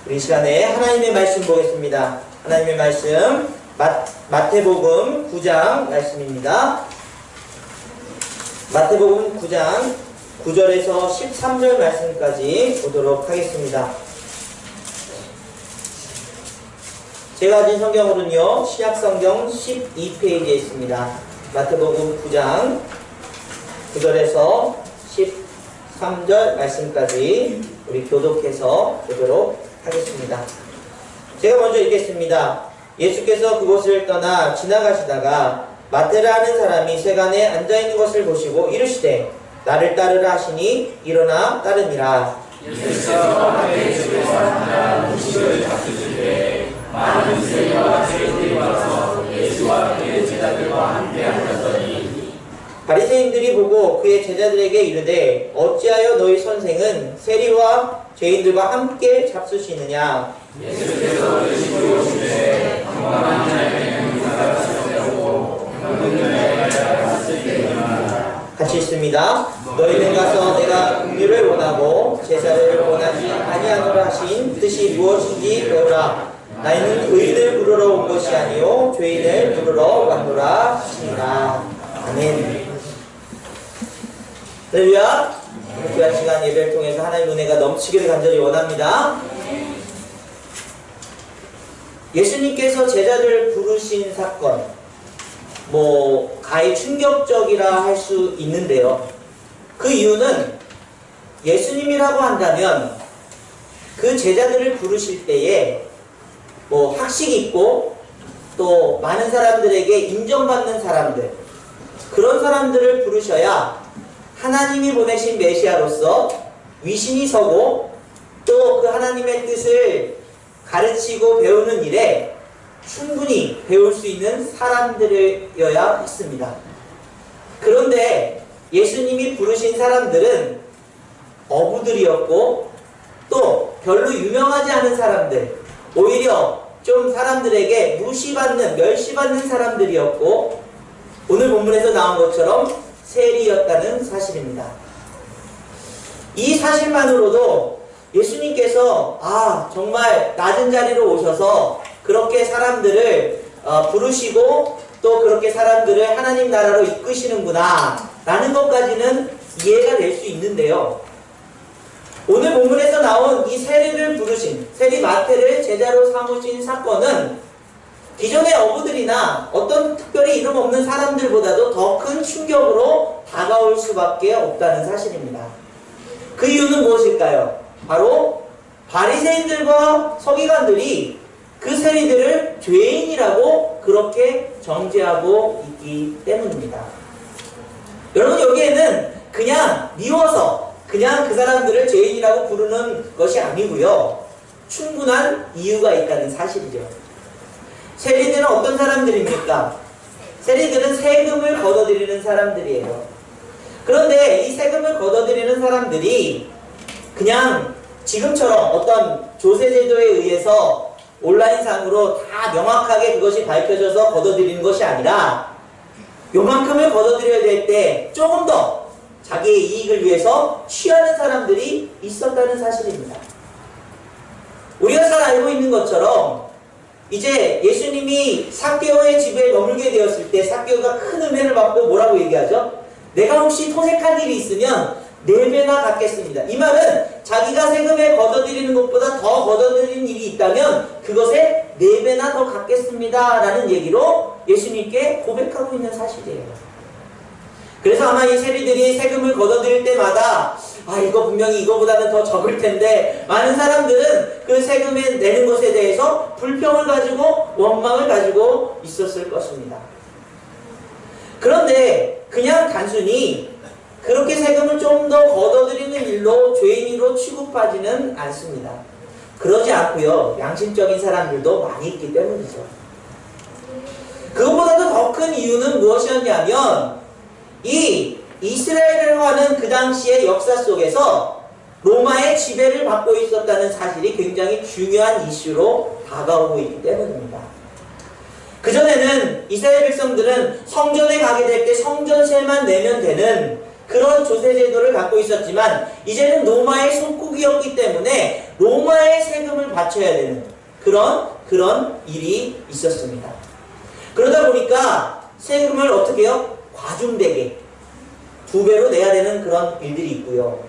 우리 이 시간에 하나님의 말씀 보겠습니다. 하나님의 말씀 마태복음 9장 말씀입니다. 마태복음 9장 9절에서 13절 말씀까지 보도록 하겠습니다. 제가 가진 성경으로는요, 신약성경 12페이지에 있습니다. 마태복음 9장 9절에서 13절 말씀까지 우리 교독해서 보도록 하겠습니다. 제가 먼저 읽겠습니다. 예수께서 그곳을 떠나 지나가시다가 마태라는 사람이 세간에 앉아있는 것을 보시고 이르시되 나를 따르라 하시니 일어나 따르니라. 예수께서 마태의 집에서 하나 음식을 잡수실 때 많은 세리와 죄인들이 와서 예수와 그의 제자들과 함께 앉았더니 바리새인들이 보고 그의 제자들에게 이르되 어찌하여 너희 선생은 세리와 죄인들과 함께 잡수시느냐. 예수께서 이르시고 오시되 평범한 자에게는 인사가 시작되고 병든 자에게 갔을 때니라. 같이 있습니다. 너희는 가서 내가 긍휼을 원하고 제사를 원하지 아니하노라 하신 뜻이 무엇인지 배우라. 나는 의인을 부르러 온 것이 아니요 죄인을 부르러 왔노라 하시니라. 아멘. 할렐루야. 귀한 시간 예배를 통해서 하나님의 은혜가 넘치기를 간절히 원합니다. 예수님께서 제자들을 부르신 사건, 가히 충격적이라 할 수 있는데요. 그 이유는 예수님이라고 한다면 그 제자들을 부르실 때에 학식 있고 또 많은 사람들에게 인정받는 사람들, 그런 사람들을 부르셔야 하나님이 보내신 메시아로서 위신이 서고 또 그 하나님의 뜻을 가르치고 배우는 일에 충분히 배울 수 있는 사람들이어야 했습니다. 그런데 예수님이 부르신 사람들은 어부들이었고 또 별로 유명하지 않은 사람들, 오히려 좀 사람들에게 무시받는, 멸시받는 사람들이었고 오늘 본문에서 나온 것처럼 세리였다는 사실입니다. 이 사실만으로도 예수님께서 정말 낮은 자리로 오셔서 그렇게 사람들을 부르시고 또 그렇게 사람들을 하나님 나라로 이끄시는구나 라는 것까지는 이해가 될 수 있는데요. 오늘 본문에서 나온 이 세리를 부르신, 세리 마태를 제자로 삼으신 사건은 기존의 어부들이나 어떤 특별히 이름 없는 사람들보다도 더 큰 충격으로 다가올 수밖에 없다는 사실입니다. 그 이유는 무엇일까요? 바로 바리새인들과 서기관들이 그 세리들을 죄인이라고 그렇게 정죄하고 있기 때문입니다. 여러분, 여기에는 그냥 미워서 그냥 그 사람들을 죄인이라고 부르는 것이 아니고요. 충분한 이유가 있다는 사실이죠. 세리들은 어떤 사람들입니까? 세리들은 세금을 걷어들이는 사람들이에요. 그런데 이 세금을 걷어들이는 사람들이 그냥 지금처럼 어떤 조세제도에 의해서 온라인상으로 다 명확하게 그것이 밝혀져서 걷어들이는 것이 아니라 요만큼을 걷어들여야 될 때 조금 더 자기의 이익을 위해서 취하는 사람들이 있었다는 사실입니다. 우리가 잘 알고 있는 것처럼 이제 예수님이 삭개오의 집에 머물게 되었을 때 삭개오가 큰 은혜를 받고 뭐라고 얘기하죠? 내가 혹시 토색한 일이 있으면 4배나 갚겠습니다. 이 말은 자기가 세금에 걷어들이는 것보다 더 걷어들이는 일이 있다면 그것에 4배나 더 갚겠습니다 라는 얘기로 예수님께 고백하고 있는 사실이에요. 그래서 아마 이 세리들이 세금을 걷어들일 때마다 이거 분명히 이거보다는 더 적을 텐데 많은 사람들은 그 세금에 내는 것에 대해서 불평을 가지고 원망을 가지고 있었을 것입니다. 그런데 그냥 단순히 그렇게 세금을 좀 더 걷어들이는 일로 죄인으로 취급하지는 않습니다. 그러지 않고요. 양심적인 사람들도 많이 있기 때문이죠. 그것보다도 더 큰 이유는 무엇이었냐면 이 이스라엘과는 그 당시의 역사 속에서 로마의 지배를 받고 있었다는 사실이 굉장히 중요한 이슈로 다가오고 있기 때문입니다. 그전에는 이스라엘 백성들은 성전에 가게 될 때 성전세만 내면 되는 그런 조세제도를 갖고 있었지만 이제는 로마의 속국이었기 때문에 로마의 세금을 받지 바쳐야 되는 그런 일이 있었습니다. 그러다 보니까 세금을 어떻게 해요? 과중되게 2배로 내야 되는 그런 일들이 있고요.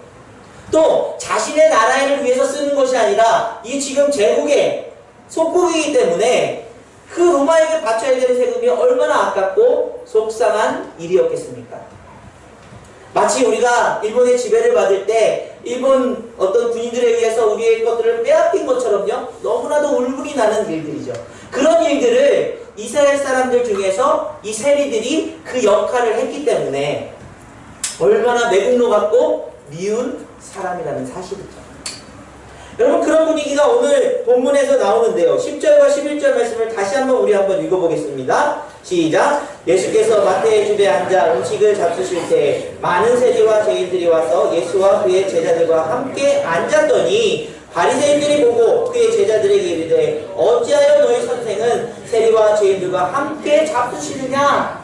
또 자신의 나라를 위해서 쓰는 것이 아니라 이 지금 제국의 속국이기 때문에 그 로마에게 바쳐야 되는 세금이 얼마나 아깝고 속상한 일이었겠습니까? 마치 우리가 일본의 지배를 받을 때 일본 어떤 군인들에 의해서 우리의 것들을 빼앗긴 것처럼요, 너무나도 울분이 나는 일들이죠. 그런 일들을 이스라엘 사람들 중에서 이 세리들이 그 역할을 했기 때문에 얼마나 매국노 같고 미운 사람이라는 사실이죠. 여러분, 그런 분위기가 오늘 본문에서 나오는데요. 10절과 11절 말씀을 다시 우리 한번 읽어보겠습니다. 시작. 예수께서 마태의 집에 앉아 음식을 잡수실 때 많은 세리와 죄인들이 와서 예수와 그의 제자들과 함께 앉았더니 바리새인들이 보고 그의 제자들에게 이르되 어찌하여 너희 선생은 세리와 죄인들과 함께 잡수시느냐?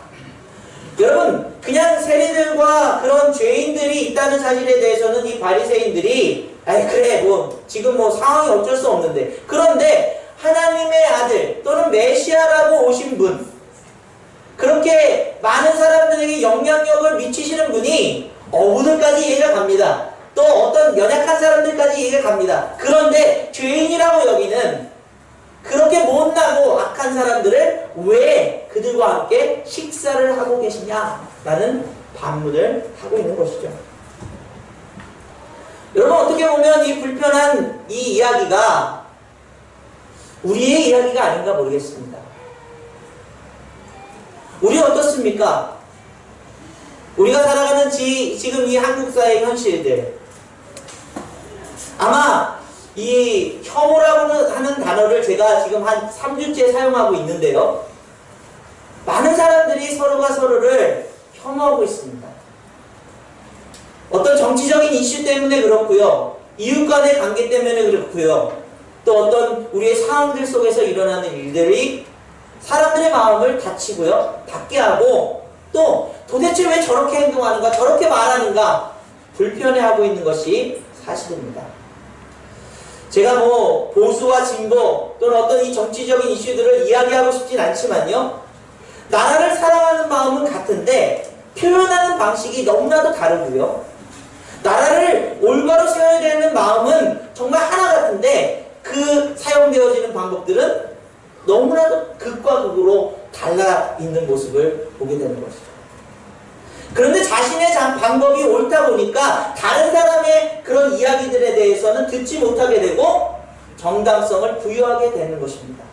여러분, 그냥 세리들과 그런 죄인들이 있다는 사실에 대해서는 이 바리새인들이 그래 지금 상황이 어쩔 수 없는데, 그런데 하나님의 아들 또는 메시아라고 오신 분, 그렇게 많은 사람들에게 영향력을 미치시는 분이 어부들까지 이해가 갑니다. 또 어떤 연약한 사람들까지 이해가 갑니다. 그런데 죄인이라고 여기는 그렇게 못나고 악한 사람들을 왜 그들과 함께 식사를 하고 계시냐라는 반문을 하고 있는 것이죠. 여러분, 어떻게 보면 이 불편한 이 이야기가 우리의 이야기가 아닌가 모르겠습니다. 우리 어떻습니까? 우리가 살아가는 지금 이 한국 사회의 현실들, 아마 이 혐오라고 하는 단어를 제가 지금 한 3주째 사용하고 있는데요, 많은 사람들이 서로가 서로를 혐오하고 있습니다. 어떤 정치적인 이슈 때문에 그렇고요, 이웃 간의 관계 때문에 그렇고요, 또 어떤 우리의 상황들 속에서 일어나는 일들이 사람들의 마음을 다치고요, 닫게 하고, 또 도대체 왜 저렇게 행동하는가, 저렇게 말하는가 불편해하고 있는 것이 사실입니다. 제가 보수와 진보 또는 어떤 이 정치적인 이슈들을 이야기하고 싶진 않지만요, 나라를 사랑하는 마음은 같은데 표현하는 방식이 너무나도 다르고요, 나라를 올바로 세워야 되는 마음은 정말 하나 같은데 그 사용되어지는 방법들은 너무나도 극과 극으로 달라 있는 모습을 보게 되는 것이죠. 그런데 자신의 방법이 옳다 보니까 다른 사람의 그런 이야기들에 대해서는 듣지 못하게 되고 정당성을 부여하게 되는 것입니다.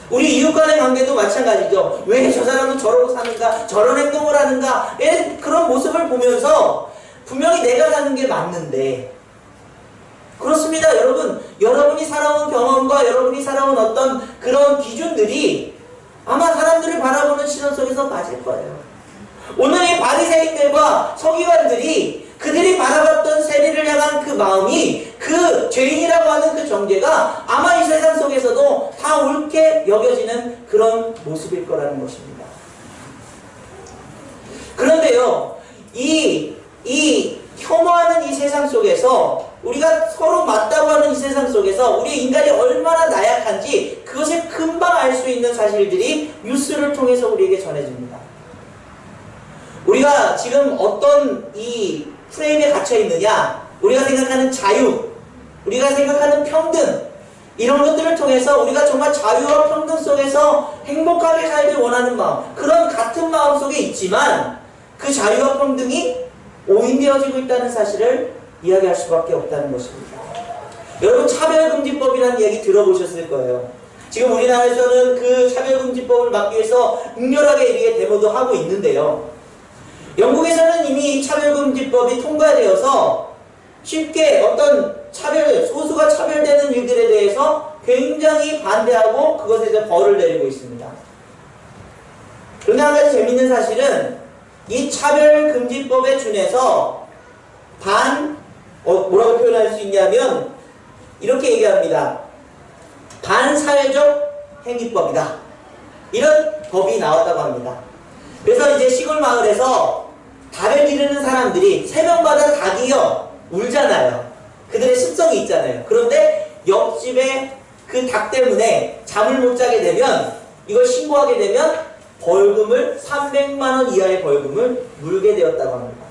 우리 이웃 간의 관계도 마찬가지죠. 왜 저 사람은 저러고 사는가, 저런 행동을 하는가, 그런 모습을 보면서 분명히 내가 사는 게 맞는데, 그렇습니다. 여러분이 살아온 경험과 여러분이 살아온 어떤 그런 기준들이 아마 사람들을 바라보는 시선 속에서 맞을 거예요. 오늘 이 바리새인들과 서기관들이 그들이 바라봤던 세리를 향한 그 마음이, 그 죄인이라고 하는 그 정죄가 아마 이 세상 속에서도 다 옳게 여겨지는 그런 모습일 거라는 것입니다. 그런데요, 이 혐오하는 이 세상 속에서, 우리가 서로 맞다고 하는 이 세상 속에서 우리 인간이 얼마나 나약한지 그것을 금방 알 수 있는 사실들이 뉴스를 통해서 우리에게 전해집니다. 우리가 지금 어떤 이 프레임에 갇혀 있느냐, 우리가 생각하는 자유, 우리가 생각하는 평등, 이런 것들을 통해서 우리가 정말 자유와 평등 속에서 행복하게 살길 원하는 마음, 그런 같은 마음 속에 있지만 그 자유와 평등이 오인되어지고 있다는 사실을 이야기할 수밖에 없다는 것입니다. 여러분, 차별금지법이라는 얘기 들어보셨을 거예요. 지금 우리나라에서는 그 차별금지법을 막기 위해서 맹렬하게 이렇게 데모도 하고 있는데요, 영국에서는 이미 이 차별금지법이 통과되어서 쉽게 어떤 소수가 차별되는 일들에 대해서 굉장히 반대하고 그것에 대해서 벌을 내리고 있습니다. 그런데 한 가지 재밌는 사실은 이 차별금지법에 준해서 뭐라고 표현할 수 있냐면 이렇게 얘기합니다. 반사회적 행위법이다, 이런 법이 나왔다고 합니다. 그래서 이제 시골 마을에서 닭을 기르는 사람들이 새벽마다 닭이요 울잖아요. 그들의 습성이 있잖아요. 그런데 옆집에 그 닭 때문에 잠을 못 자게 되면, 이걸 신고하게 되면 벌금을 300만 원 이하의 벌금을 물게 되었다고 합니다.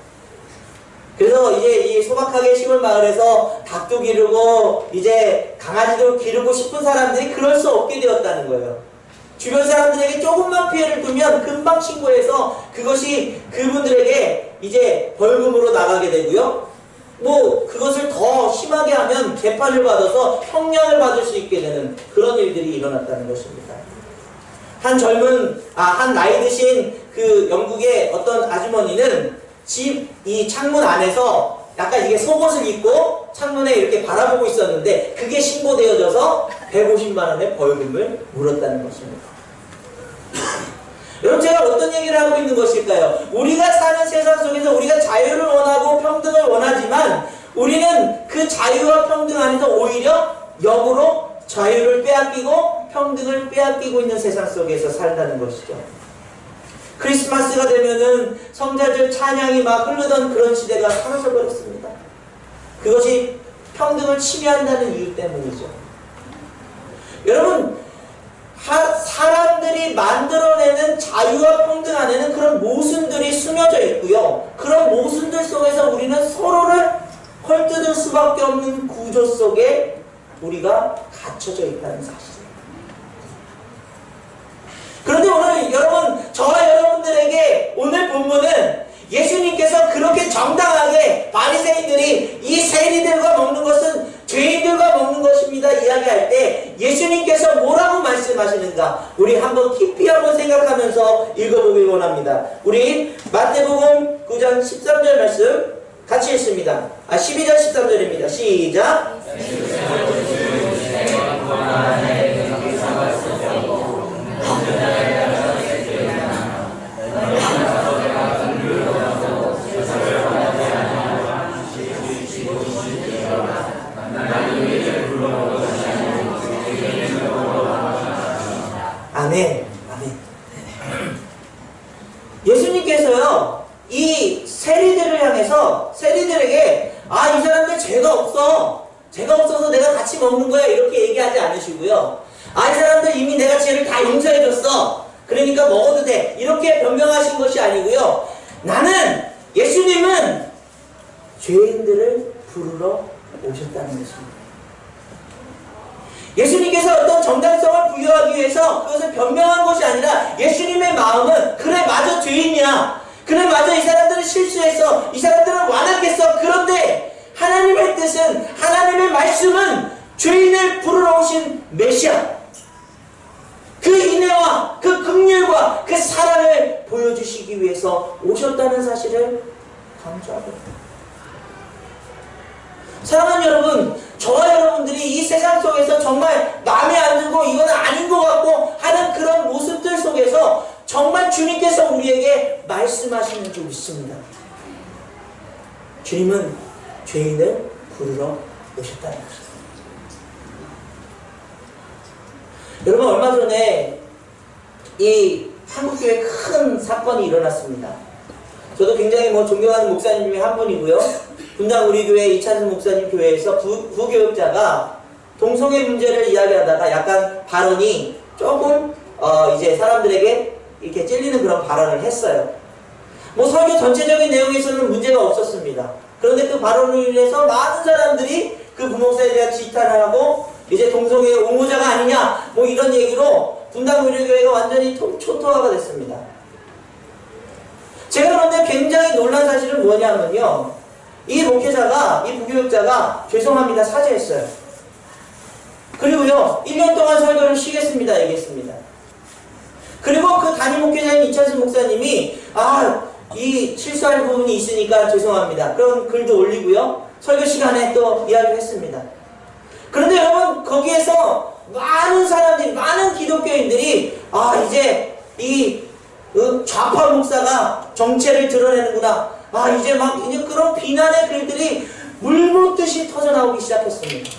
그래서 이제 이 소박하게 시골 마을에서 닭도 기르고 이제 강아지도 기르고 싶은 사람들이 그럴 수 없게 되었다는 거예요. 주변 사람들에게 조금만 피해를 주면 금방 신고해서 그것이 그분들에게 이제 벌금으로 나가게 되고요. 뭐 그것을 더 심하게 하면 재판을 받아서 형량을 받을 수 있게 되는 그런 일들이 일어났다는 것입니다. 한 나이 드신 그 영국의 어떤 아주머니는 집 이 창문 안에서 약간 이게 속옷을 입고 창문에 이렇게 바라보고 있었는데 그게 신고되어져서 150만 원의 벌금을 물었다는 것입니다. 여러분, 제가 어떤 얘기를 하고 있는 것일까요? 우리가 사는 세상 속에서 우리가 자유를 원하고 평등을 원하지만 우리는 그 자유와 평등 안에서 오히려 역으로 자유를 빼앗기고 평등을 빼앗기고 있는 세상 속에서 살다는 것이죠. 크리스마스가 되면은 성자들 찬양이 막 흐르던 그런 시대가 사라져 버렸습니다. 그것이 평등을 침해한다는 이유 때문이죠. 여러분, 사람들이 만들어내는 자유와 평등 안에는 그런 모순들이 숨겨져 있고요. 그런 모순들 속에서 우리는 서로를 헐뜯을 수밖에 없는 구조 속에 우리가 갇혀져 있다는 사실이에요. 그런데 오늘 여러분, 저와 여러분들에게 오늘 본문은 예수님께서 그렇게 정당하게 바리새인들이 이 세리들과 먹는 것은 죄인들과 먹는 것입니다 이야기할 때 예수님께서 뭐라고 말씀하시는가, 우리 한번 깊이 한번 생각하면서 읽어보길 원합니다. 우리 마태복음 9장 13절 말씀 같이 읽습니다. 12절 13절입니다. 시작. 아멘. 아멘. 예수님께서요, 이 세리들을 향해서 세리들에게 이 사람들 죄가 없어서 내가 같이 먹는 거야 이렇게 얘기하지 않으시고요. 이 사람들 이미 내가 죄를 다 용서해줬어, 그러니까 먹어도 돼 이렇게 변명하신 것이 아니고요. 예수님은 죄인들을 부르러 오셨다는 것입니다. 예수님께서 어떤 정당성을 부여하기 위해서 그것을 변명한 것이 아니라 예수님의 마음은 그래 맞아 죄인이야, 그래 맞아 이 사람들은 실수했어, 이 사람들은 완악했어, 그런데 하나님의 뜻은, 하나님의 말씀은 죄인을 부르러 오신 메시아, 그 인애와 그 긍휼과 그 사랑을 보여주시기 위해서 오셨다는 사실을 강조하거든요. 사랑하는 여러분, 저와 여러분들이 이 세상 속에서 정말 마음에 안 들고 이건 아닌 것 같고 하는 그런 모습들 속에서 정말 주님께서 우리에게 말씀하시는 게 있습니다. 주님은 죄인을 부르러 오셨다는 것입니다. 여러분, 얼마 전에 이 한국교회에 큰 사건이 일어났습니다. 저도 굉장히 존경하는 목사님 중에 한 분이고요. 분당 우리 교회 이찬승 목사님 교회에서 부교육자가 동성애 문제를 이야기하다가 약간 발언이 조금 이제 사람들에게 이렇게 찔리는 그런 발언을 했어요. 설교 전체적인 내용에서는 문제가 없었습니다. 그런데 그 발언으로 인해서 많은 사람들이 그 부목사에 대한 지탄을 하고 이제 동성애 옹호자가 아니냐 이런 얘기로 분당 우리 교회가 완전히 초토화가 됐습니다. 제가 그런데 굉장히 놀란 사실은 뭐냐면요, 이 목회자가, 이 부교육자가 죄송합니다 사죄했어요. 그리고요 1년 동안 설교를 쉬겠습니다 얘기했습니다. 그리고 그 담임 목회자인 이찬승 목사님이 이 실수할 부분이 있으니까 죄송합니다 그런 글도 올리고요, 설교 시간에 또 이야기를 했습니다. 그런데 여러분, 거기에서 많은 사람들이, 많은 기독교인들이 이제 이 좌파 목사가 정체를 드러내는구나, 이제 그런 비난의 글들이 물붓듯이 터져나오기 시작했습니다.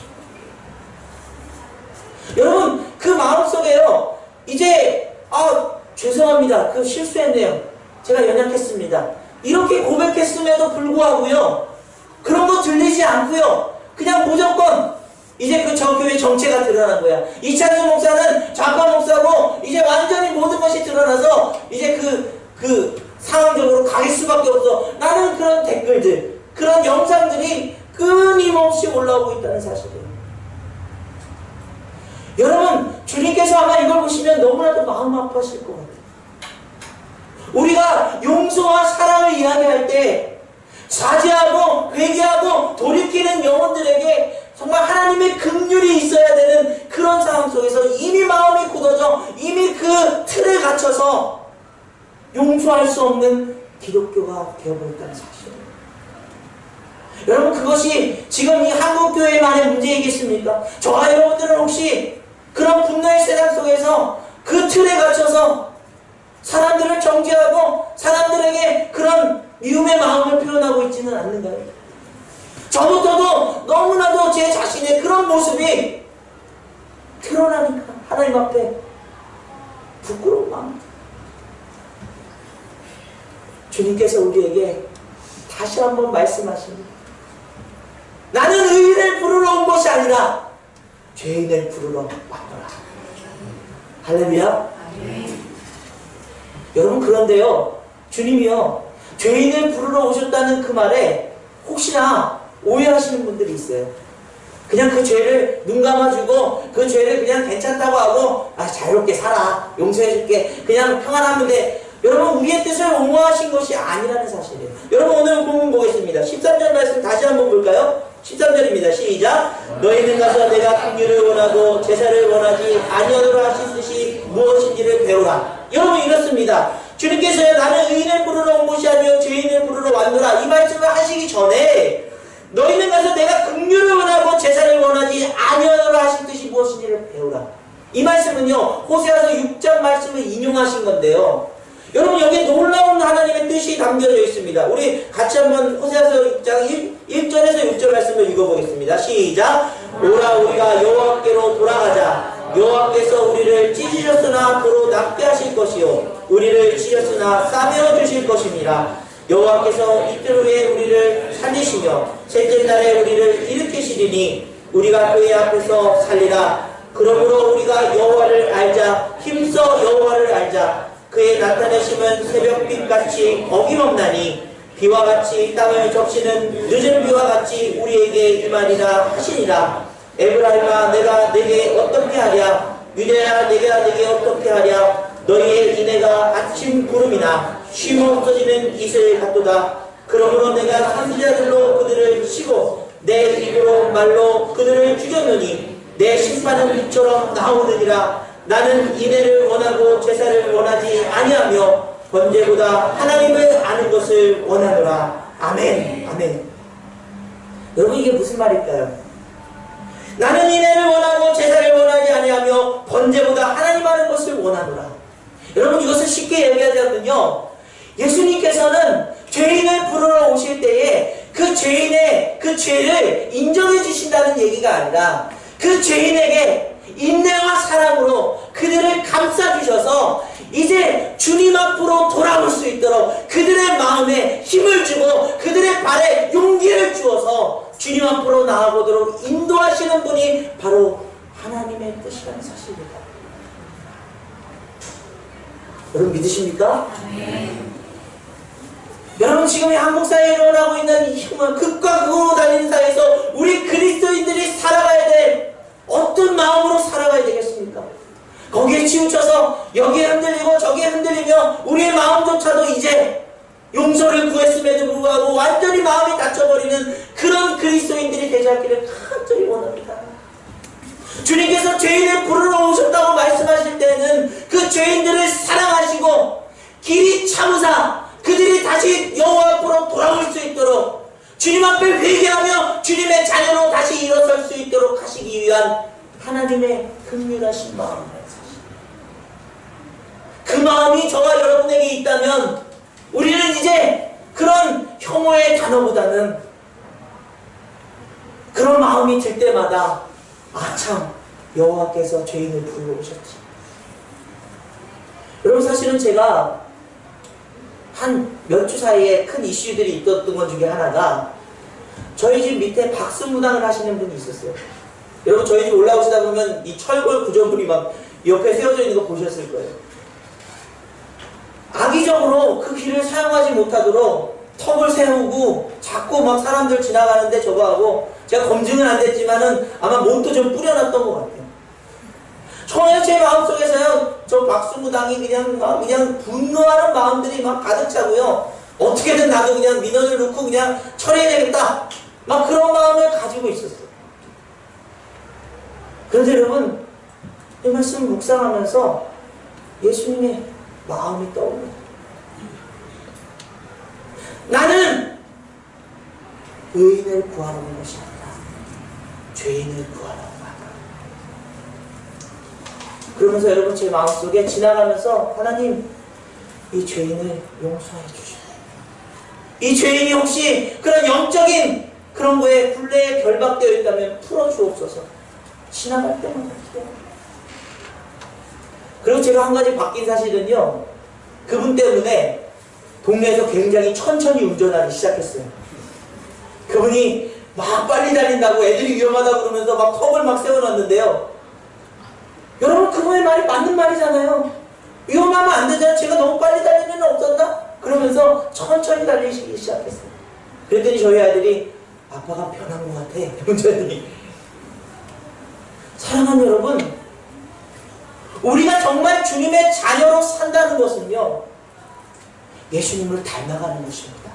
여러분, 그 마음속에요, 이제 죄송합니다 그 실수했네요, 제가 연약했습니다 이렇게 고백했음에도 불구하고요, 그런 거 들리지 않고요, 그냥 무조건 이제 그 교회 정체가 드러난 거야. 이찬수 목사는 좌파 목사고 이제 완전히 모든 것이 드러나서 이제 그 상황적으로 가릴 수밖에 없어. 나는 그런 댓글들, 그런 영상들이 끊임없이 올라오고 있다는 사실이에요. 여러분, 주님께서 아마 이걸 보시면 너무나도 마음 아파하실 것 같아요. 우리가 용서와 사랑을 이야기할 때 사죄하고 회개하고 돌이키는 영혼들에게 정말 하나님의 긍휼이 있어야 되는 그런 상황 속에서 이미 마음이 굳어져 이미 그 틀에 갇혀서 용서할 수 없는 기독교가 되어버렸다는 사실이에요. 여러분, 그것이 지금 이 한국교회만의 문제이겠습니까? 저와 여러분들은 혹시 그런 분노의 세상 속에서 그 틀에 갇혀서 사람들을 정죄하고 사람들에게 그런 미움의 마음을 표현하고 있지는 않는가요? 저부터도 너무나도 제 자신의 그런 모습이 드러나니까 하나님 앞에 부끄러운 마음. 주님께서 우리에게 다시 한번 말씀하십니다. 나는 의인을 부르러 온 것이 아니라 죄인을 부르러 왔노라. 할렐루야. 여러분, 그런데요, 주님이요, 죄인을 부르러 오셨다는 그 말에 혹시나 오해하시는 분들이 있어요. 그냥 그 죄를 눈 감아주고 그 죄를 그냥 괜찮다고 하고 자유롭게 살아, 용서해줄게, 그냥 평안하면 돼. 여러분, 우리의 뜻을 옹호하신 것이 아니라는 사실이에요. 여러분, 오늘 본문 보겠습니다. 13절 말씀 다시 한번 볼까요? 13절입니다. 시작. 너희는 가서 내가 긍휼을 원하고 제사를 원하지 아니하노라 하신 뜻이 무엇인지를 배우라. 여러분, 이렇습니다. 주님께서요, 나는 의인을 부르러 온 것이 아니요 죄인을 부르러 왔노라, 이 말씀을 하시기 전에 너희는 가서 내가 긍휼을 원하고 제사를 원하지 아니하노라 하신 뜻이 무엇인지를 배우라. 이 말씀은요, 호세아서 6장 말씀을 인용하신 건데요, 여러분, 여기 놀라운 하나님의 뜻이 담겨져 있습니다. 우리 같이 한번 호세아서 6장 1절에서 6절 말씀을 읽어보겠습니다. 시작. 오라, 우리가 여호와께로 돌아가자. 여호와께서 우리를 찢으셨으나 도로 낫게 하실 것이요 우리를 찢으셨으나 싸매어 주실 것입니다. 여호와께서 이틀 후에 우리를 살리시며 셋째 날에 우리를 일으키시리니 우리가 그의 앞에서 살리라. 그러므로 우리가 여호와를 알자. 힘써 여호와를 알자. 그의 나타내심은 새벽빛같이 어김없나니 비와 같이 땅을 적시는 늦은 비와 같이 우리에게 임하리라 하시니라. 에브라임아, 내가 내게 어떻게 하랴? 유대야, 내가 내게 어떻게 하랴? 너희의 인애가 아침 구름이나 쉼 없어지는 이슬 같도다. 그러므로 내가 선지자들로 그들을 치고 내 입으로 말로 그들을 죽였느니 내 심판은 빛처럼 나오느니라. 나는 인애를 원하고 제사를 원하지 아니하며 번제보다 하나님을 아는 것을 원하노라. 아멘. 아멘. 여러분, 이게 무슨 말일까요? 나는 인애를 원하고 제사를 원하지 아니하며 번제보다 하나님 아는 것을 원하노라. 여러분, 이것을 쉽게 얘기하자면요, 예수님께서는 죄인을 부르러 오실 때에 그 죄인의 그 죄를 인정해 주신다는 얘기가 아니라 그 죄인에게 인내와 사랑으로 그들을 감싸주셔서 이제 주님 앞으로 돌아올 수 있도록 그들의 마음에 힘을 주고 그들의 발에 용기를 주어서 주님 앞으로 나아보도록 인도하시는 분이 바로 하나님의 뜻이라는 사실입니다. 여러분, 믿으십니까? 여러분, 지금 이 한국 사회에 일어나고 있는 이 극과 극으로 달리는 사회에서 우리 그리스도인들이 살아가야 될 어떤 마음으로 살아가야 되겠습니까? 거기에 치우쳐서 여기에 흔들리고 저기에 흔들리며 우리의 마음조차도 이제 용서를 구했음에도 불구하고 완전히 마음이 닫혀버리는 그런 그리스도인들이 되지 않기를 간절히 원합니다. 주님께서 죄인을 부르러 오셨다고 말씀하실 때는 그 죄인들을 사랑하시고 길이 참으사 그들이 다시 여호와 앞으로 돌아올 수 있도록 주님 앞에 회개하며 주님의 자녀로 다시 일어설 수 있도록 하시기 위한 하나님의 긍휼하신 마음입니다. 그 마음이 저와 여러분에게 있다면 우리는 이제 그런 혐오의 단어보다는 그런 마음이 들 때마다 참 여호와께서 죄인을 부르러 오셨지. 여러분, 사실은 제가 한 몇 주 사이에 큰 이슈들이 있었던 것 중에 하나가 저희 집 밑에 박수무당을 하시는 분이 있었어요. 여러분 저희 집 올라오시다 보면 이 철골 구조물이 막 옆에 세워져 있는 거 보셨을 거예요. 악의적으로 그 길을 사용하지 못하도록 턱을 세우고 자꾸 막 사람들 지나가는데 저거하고, 제가 검증은 안 됐지만은 아마 못도 좀 뿌려놨던 것 같아요. 처음에 제 마음속에서요, 저 박수무당이 그냥 분노하는 마음들이 막 가득 차고요, 어떻게든 나도 그냥 민원을 넣고 그냥 처리해야겠다, 막 그런 마음을 가지고 있었어요. 그런데 여러분, 이 말씀 묵상하면서 예수님의 마음이 떠오르요. 나는 의인을 구하러 온 것이 아니라 죄인을 구하러 온 거다. 그러면서 여러분 제 마음속에 지나가면서, 하나님, 이 죄인을 용서해 주시오. 이 죄인이 혹시 그런 영적인 그런 거에 굴레에 결박되어 있다면 풀어주옵소서. 지나갈 때마다 기도합니다. 그리고 제가 한 가지 바뀐 사실은요, 그분 때문에 동네에서 굉장히 천천히 운전하기 시작했어요. 그분이 막 빨리 달린다고 애들이 위험하다고 그러면서 막 컵을 막 세워놨는데요, 여러분 그분의 말이 맞는 말이잖아요. 위험하면 안 되잖아요. 제가 너무 빨리 달리면 없었나? 그러면서 천천히 달리시기 시작했어요. 그랬더니 저희 아들이 아빠가 변한 것 같아, 운전이. 사랑하는 여러분, 우리가 정말 주님의 자녀로 산다는 것은요, 예수님을 닮아가는 것입니다.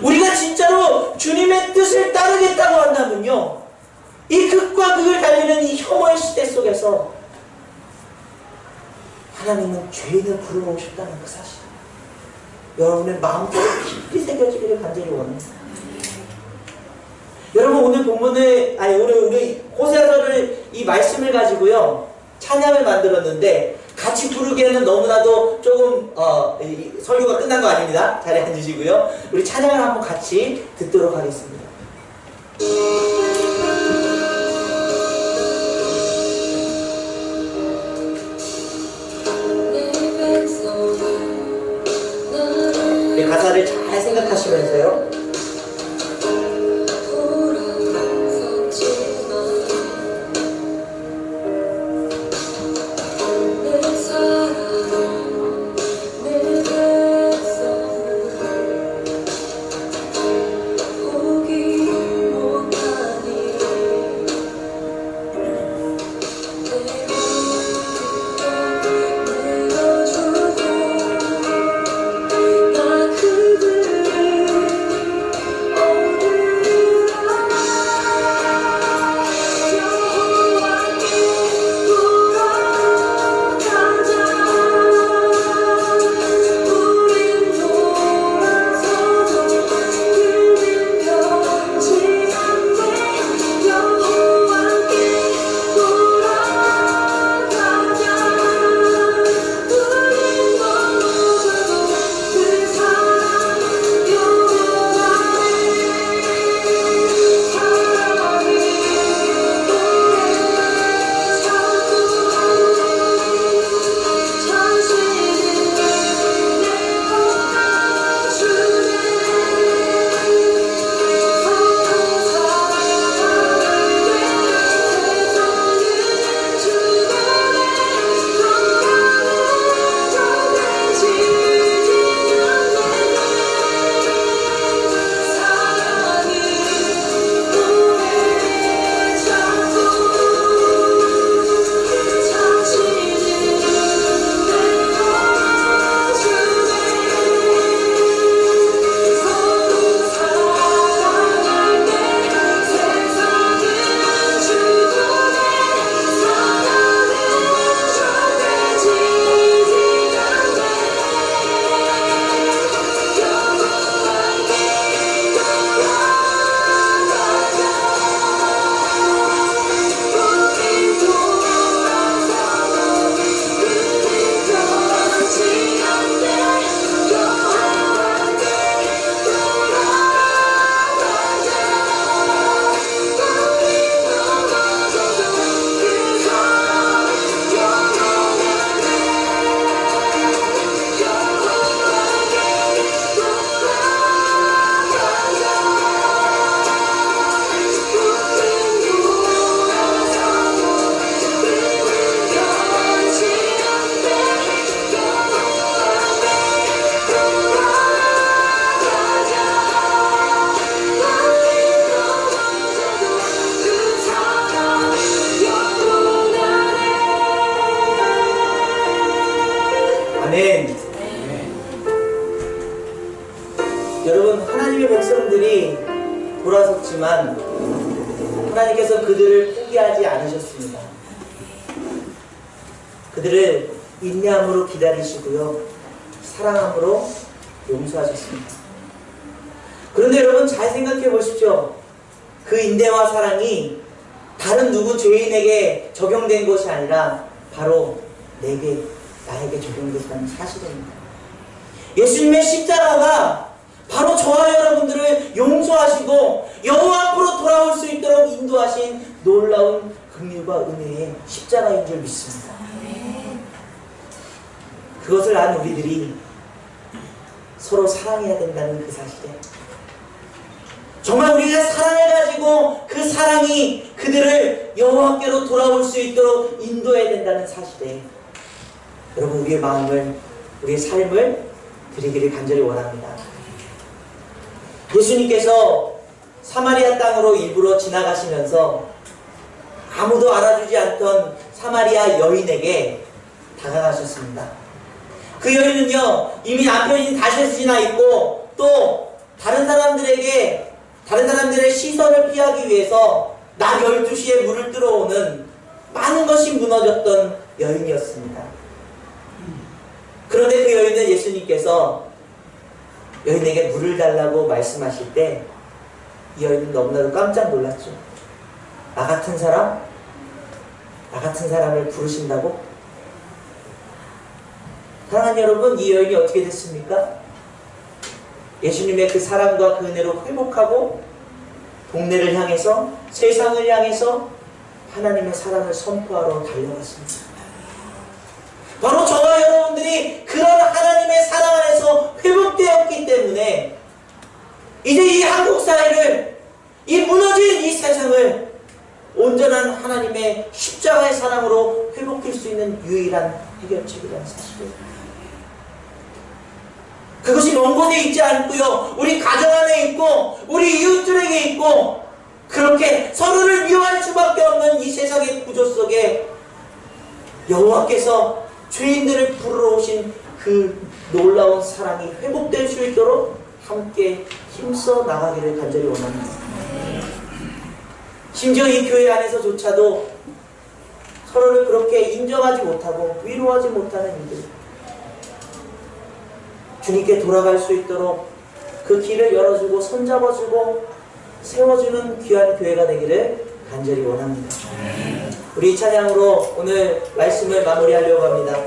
우리가 진짜로 주님의 뜻을 따르겠다고 한다면요, 이 극과 극을 달리는 이 혐오의 시대 속에서 하나님은 죄인을 부르고 싶다는 그 사실, 여러분의 마음속에 깊이 새겨지기를 간절히 원합니다. 여러분 오늘 본문을, 오늘 우리 호세아서를 이 말씀을 가지고요 찬양을 만들었는데, 같이 부르기에는 너무나도 조금 설교가 끝난 거 아닙니다. 자리에 앉으시고요, 우리 찬양을 한번 같이 듣도록 하겠습니다. 우리 가사를 잘 생각하시면서요, 그들을 포기하지 않으셨습니다. 그들을 인내함으로 기다리시고요, 사랑함으로 용서하셨습니다. 그런데 여러분 잘 생각해 보십시오. 그 인내와 사랑이 다른 누구 죄인에게 적용된 것이 아니라 바로 내게, 나에게 적용됐다는 사실입니다. 예수님의 십자가가 바로 저와 여러분들을 용서하시고 여호와 앞으로 돌아올 수 있도록 인도하신 놀라운 긍휼과 은혜의 십자가인 줄 믿습니다. 그것을 안 우리들이 서로 사랑해야 된다는 그 사실에, 정말 우리가 사랑을 가지고 그 사랑이 그들을 여호와께로 돌아올 수 있도록 인도해야 된다는 사실에, 여러분 우리의 마음을, 우리의 삶을 드리기를 간절히 원합니다. 예수님께서 사마리아 땅으로 일부러 지나가시면서 아무도 알아주지 않던 사마리아 여인에게 다가가셨습니다. 그 여인은요, 이미 남편이 다시에서 지나 있고, 또 다른 사람들의 시선을 피하기 위해서 낮 12시에 물을 들어오는 많은 것이 무너졌던 여인이었습니다. 그런데 그 여인은 예수님께서 여인에게 물을 달라고 말씀하실 때 이 여인은 너무나도 깜짝 놀랐죠. 나 같은 사람을 부르신다고? 사랑하는 여러분, 이 여인이 어떻게 됐습니까? 예수님의 그 사랑과 그 은혜로 회복하고 동네를 향해서, 세상을 향해서 하나님의 사랑을 선포하러 달려갔습니다. 바로 저와 여러분들이 그런 하나님의 사랑 안에서 회복되었기 때문에 이제 이 한국 사회를, 이 무너진 이 세상을 온전한 하나님의 십자가의 사랑으로 회복할 수 있는 유일한 해결책이라는 사실입니다. 그것이 먼 곳에 있지 않고요, 우리 가정 안에 있고 우리 이웃들에게 있고, 그렇게 서로를 미워할 수밖에 없는 이 세상의 구조 속에 여호와께서 죄인들을 부르러 오신 그 놀라운 사랑이 회복될 수 있도록 함께 힘써 나가기를 간절히 원합니다. 심지어 이 교회 안에서조차도 서로를 그렇게 인정하지 못하고 위로하지 못하는 이들, 주님께 돌아갈 수 있도록 그 길을 열어주고 손잡아주고 세워주는 귀한 교회가 되기를 간절히 원합니다. 우리 찬양으로 오늘 말씀을 마무리하려고 합니다.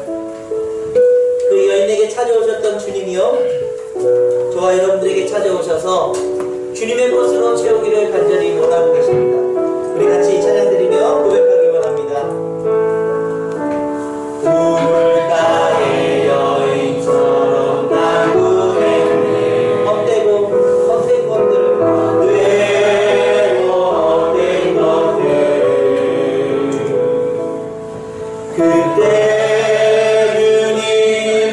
그 여인에게 찾아오셨던 주님이요, 저와 여러분들에게 찾아오셔서 주님의 것으로 채우기를 간절히 원하고 계십니다. 우리 같이 찬양 드리며 고백하기 원합니다. 우물가의 여인처럼 나 구했네. 헛되고 헛된 것들, 헛된 것들, 그때 주님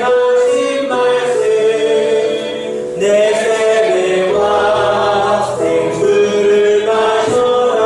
하신 말씀, 내 세례와 생수를 마셔라.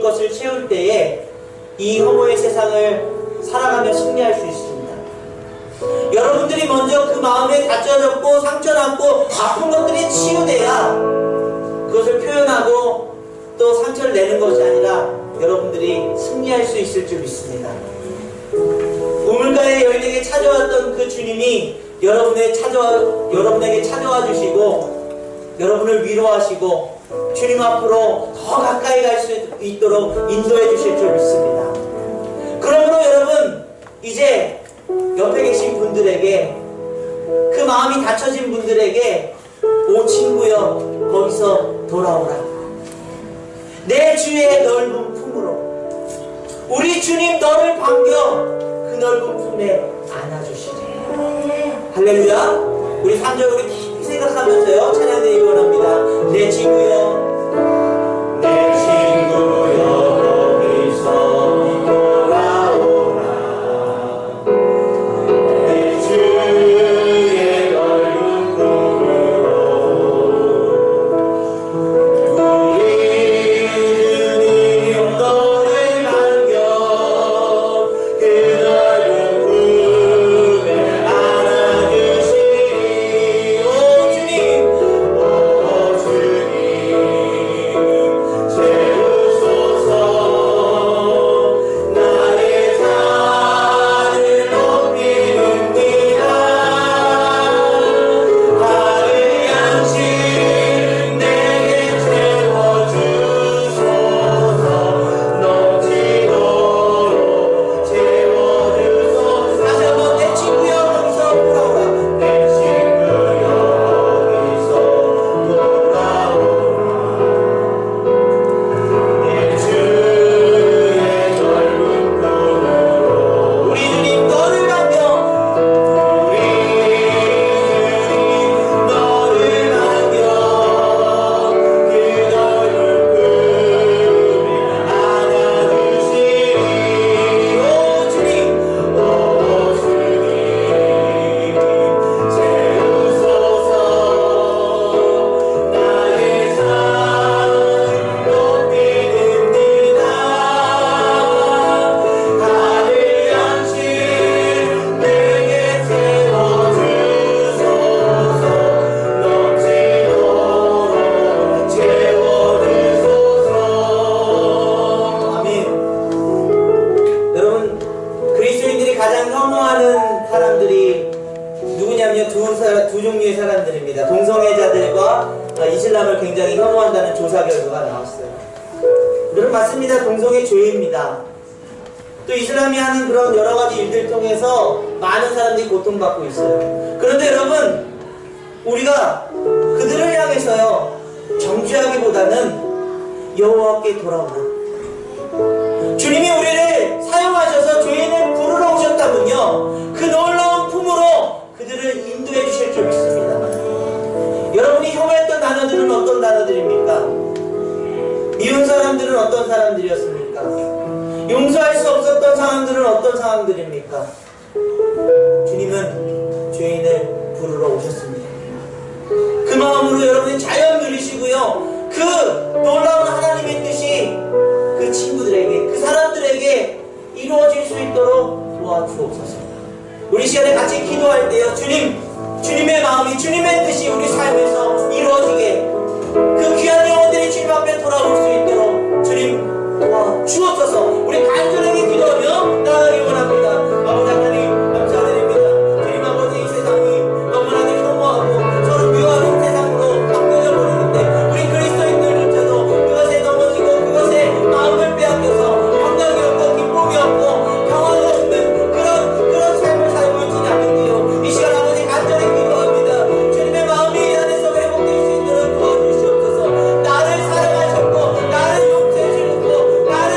것을 채울 때에 이 혐오의 세상을 살아가며 승리할 수 있습니다. 여러분들이 먼저 그 마음에 다쳐졌고 상처났고 아픈 것들이 치유돼야 그것을 표현하고 또 상처를 내는 것이 아니라 여러분들이 승리할 수 있을 줄 믿습니다. 우물가에 여인에게 찾아왔던 그 주님이 여러분에게 찾아와 주시고 여러분을 위로하시고 주님 앞으로 더 가까이 갈 수 있도록 인도해 주실 줄 믿습니다. 그러므로 여러분, 이제 옆에 계신 분들에게, 그 마음이 닫혀진 분들에게, 오 친구여 거기서 돌아오라. 내 주의 넓은 품으로 우리 주님 너를 반겨 그 넓은 품에 안아주시리. 할렐루야. 우리 3절 우리 깊이 생각하면서요 찬양드리기 원합니다. 내 친구여, 내 친구여 거기서 돌아오라. 내 주의 넓은 품으로 우리 주님 너를 반겨 그 넓은 품에 안아주시리. 오 주님, 오 주님 채우소서. 나의 잔을 높이는니라. 하루 양식 내게 채워주소서. 넘치도록 채워주소서. 다시 한번 내 친구여 거기서 돌아오라. 내 친구여 거기서 돌아오라. 내 주의 넓은 품으로 우리 주님 너를 반겨, 우리 주님 너를 반겨 그 넓은 품에 안아주시리. 오 주님, 오 주님 채우소서. 나의 삶 높이는니라. 하늘 양식 내게 채워주소서. 넘치도록 채워주소서. 아멘. 여러분, 그리스도인들이 가장 혐오하는 사람들이 누구냐면요, 두 종류의 사람들입니다. 동성애자들과 이슬람을 굉장히 혐오한다는 조사 결과가 나왔어요. 여러분, 맞습니다. 동성애 죄입니다. 또 이슬람이 하는 그런 여러 가지 일들 통해서 많은 사람들이 고통받고 있어요. 그런데 여러분, 우리가 그들을 향해서요 정죄하기보다는 여호와께 돌아오라. 주님이 우리를 사용하셔서 죄인을 부르러 오셨다면요 그 놀라운 품으로 그들을 인도해 주실 줄 믿습니다. 여러분이 혐오했던 단어들은 어떤 단어들입니까? 미운 사람들은 어떤 사람들이었습니까? 용서할 수 없었던 상황들은 어떤 상황들입니까? 주님은 죄인을 부르러 오셨습니다. 그 마음으로 여러분이 자연 누리시고요 그 놀라운 하나님의 뜻이 그 친구들에게, 그 사람들에게 이루어질 수 있도록 도와주옵소서. 우리 시간에 같이 기도할 때요 주님의 마음이, 주님의 뜻이 우리 삶에서 이루어지게, 그 귀한 영혼들이 주님 앞에 돌아올 수 있도록 주님 도와주옵소서. 우리 간절하게 기도하며 나아가기 원합니다. 아버지 하나님 감사드립니다. 주님 아버지, 이 세상이 너무나도 혐오하고 서로 미워하는 세상으로 바뀌어 버리는데 우리 그리스도인들조차도 그것에 넘어지고 그것에 마음을 빼앗겨서 평강이 없고 기쁨이 없고 평화가 없는 그런 삶을 살고 있지 않는데요. 이 시간 아버지 간절히 기도합니다. 주님의 마음이 이 안에서 회복될 수 있도록 도와주시옵소서. 나를 사랑하셨고 나를 용서해 주시고 나를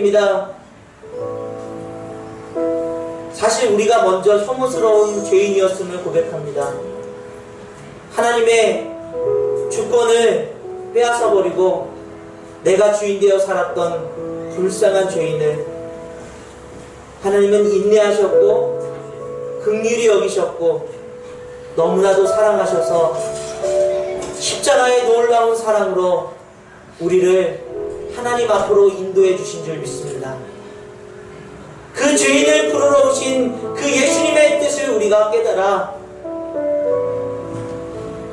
기도드립니다. 사실 우리가 먼저 혐오스러운 죄인이었음을 고백합니다. 하나님의 주권을 빼앗아버리고 내가 주인되어 살았던 불쌍한 죄인을 하나님은 인내하셨고 긍휼히 여기셨고 너무나도 사랑하셔서 십자가의 놀라운 사랑으로 우리를 하나님 앞으로 인도해 주신 줄 믿습니다. 그 죄인을 부르러 오신 그 예수님의 뜻을 우리가 깨달아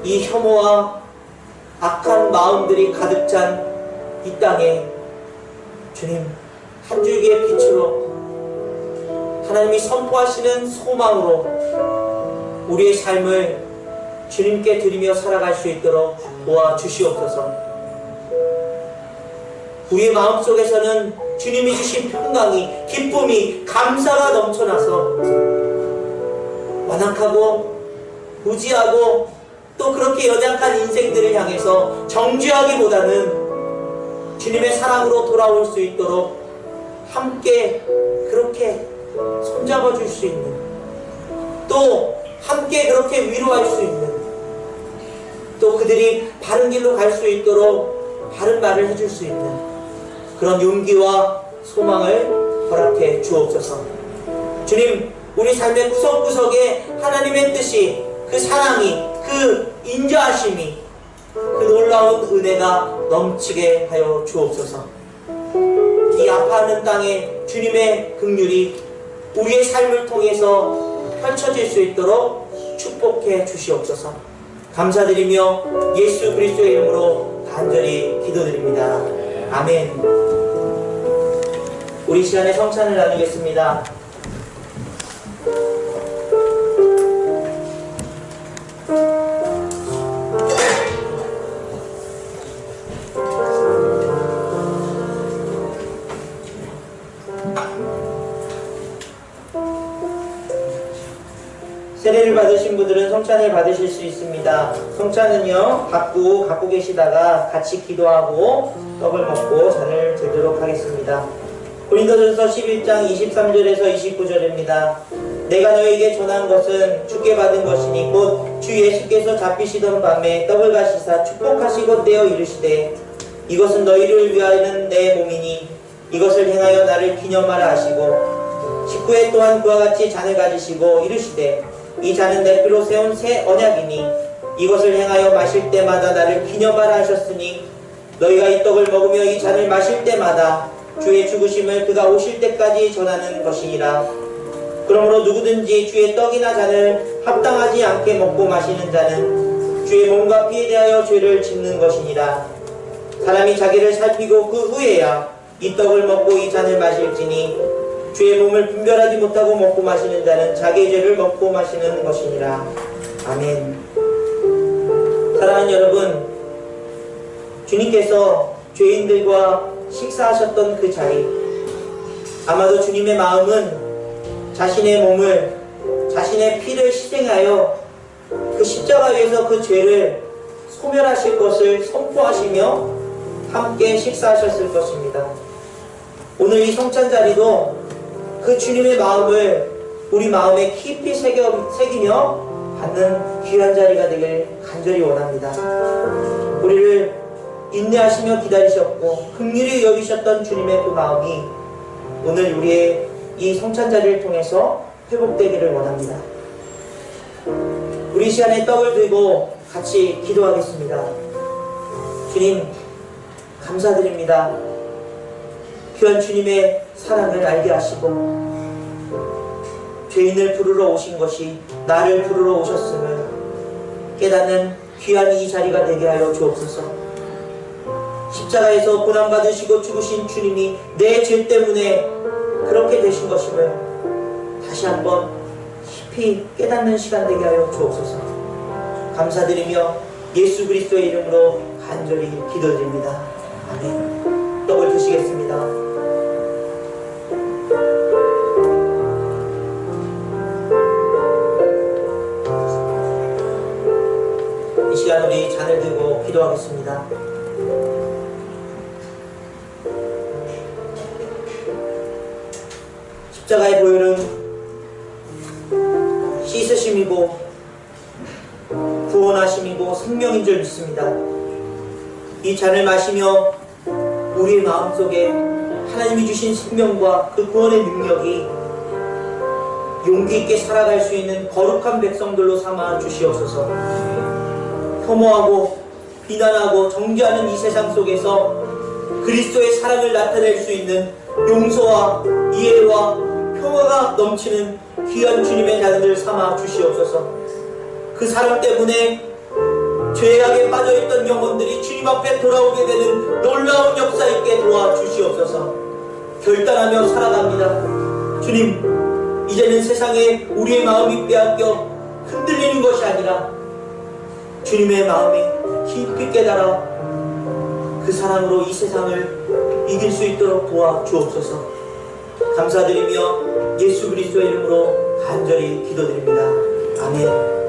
이 혐오와 악한 마음들이 가득 찬 이 땅에 주님 한 줄기의 빛으로 하나님이 선포하시는 소망으로 우리의 삶을 주님께 드리며 살아갈 수 있도록 도와주시옵소서. 우리의 마음속에서는 주님이 주신 평강이, 기쁨이, 감사가 넘쳐나서 완악하고 무지하고 또 그렇게 연약한 인생들을 향해서 정죄하기보다는 주님의 사랑으로 돌아올 수 있도록 함께 그렇게 손잡아 줄 수 있는, 또 함께 그렇게 위로할 수 있는, 또 그들이 바른 길로 갈 수 있도록 바른 말을 해줄 수 있는 그런 용기와 소망을 허락해 주옵소서. 주님, 우리 삶의 구석구석에 하나님의 뜻이, 그 사랑이, 그 인자하심이, 그 놀라운 은혜가 넘치게 하여 주옵소서. 이 아파하는 땅에 주님의 긍휼이 우리의 삶을 통해서 펼쳐질 수 있도록 축복해 주시옵소서. 감사드리며 예수 그리스도의 이름으로 간절히 기도드립니다. 아멘. 우리 시간에 성찬을 나누겠습니다. 세례를 받으신 분들은 성찬을 받으실 수 있습니다. 성찬은요, 갖고 계시다가 같이 기도하고 떡을 먹고 잔을 들도록 하겠습니다. 고린도전서 11장 23절에서 29절입니다. 내가 너에게 전한 것은 주께 받은 것이니 곧 주 예수께서 잡히시던 밤에 떡을 가시사 축복하시고 떼어 이르시되 이것은 너희를 위하여는 내 몸이니 이것을 행하여 나를 기념하라 하시고 19회 또한 그와 같이 잔을 가지시고 이르시되 이 잔은 내 피로 세운 새 언약이니 이것을 행하여 마실 때마다 나를 기념하라 하셨으니 너희가 이 떡을 먹으며 이 잔을 마실 때마다 주의 죽으심을 그가 오실 때까지 전하는 것이니라. 그러므로 누구든지 주의 떡이나 잔을 합당하지 않게 먹고 마시는 자는 주의 몸과 피에 대하여 죄를 짓는 것이니라. 사람이 자기를 살피고 그 후에야 이 떡을 먹고 이 잔을 마실지니 주의 몸을 분별하지 못하고 먹고 마시는 자는 자기의 죄를 먹고 마시는 것이니라. 아멘. 사랑하는 여러분, 주님께서 죄인들과 식사하셨던 그 자리, 아마도 주님의 마음은 자신의 몸을, 자신의 피를 희생하여 그 십자가 위에서 그 죄를 소멸하실 것을 선포하시며 함께 식사하셨을 것입니다. 오늘 이 성찬 자리도 그 주님의 마음을 우리 마음에 깊이 새기며 받는 귀한 자리가 되길 간절히 원합니다. 우리를 인내하시며 기다리셨고 긍휼히 여기셨던 주님의 그 마음이 오늘 우리의 이 성찬 자리를 통해서 회복되기를 원합니다. 우리 시간에 떡을 들고 같이 기도하겠습니다. 주님, 감사드립니다. 귀한 주님의 사랑을 알게 하시고 죄인을 부르러 오신 것이 나를 부르러 오셨음을 깨닫는 귀한 이 자리가 되게 하여 주옵소서. 십자가에서 고난받으시고 죽으신 주님이 내 죄 때문에 그렇게 되신 것임을 다시 한번 깊이 깨닫는 시간 되게 하여 주옵소서. 감사드리며 예수 그리스도의 이름으로 간절히 기도드립니다. 아멘. 떡을 드시겠습니다. 이 시간 우리 잔을 들고 기도하겠습니다. 십자가의 보혈은 씻으심이고 구원하심이고 생명인 줄 믿습니다. 이 잔을 마시며 우리의 마음속에 하나님이 주신 생명과 그 구원의 능력이 용기 있게 살아갈 수 있는 거룩한 백성들로 삼아 주시옵소서. 혐오하고 비난하고 정죄하는 이 세상 속에서 그리스도의 사랑을 나타낼 수 있는 용서와 이해와 평화가 넘치는 귀한 주님의 자녀들 삼아 주시옵소서. 그 사랑 때문에 죄악에 빠져있던 영혼들이 주님 앞에 돌아오게 되는 놀라운 역사 있게 도와주시옵소서. 결단하며 살아갑니다. 주님, 이제는 세상에 우리의 마음이 빼앗겨 흔들리는 것이 아니라 주님의 마음이 깊이 깨달아 그 사랑으로 이 세상을 이길 수 있도록 도와주옵소서. 감사드리며 예수 그리스도의 이름으로 간절히 기도드립니다. 아멘.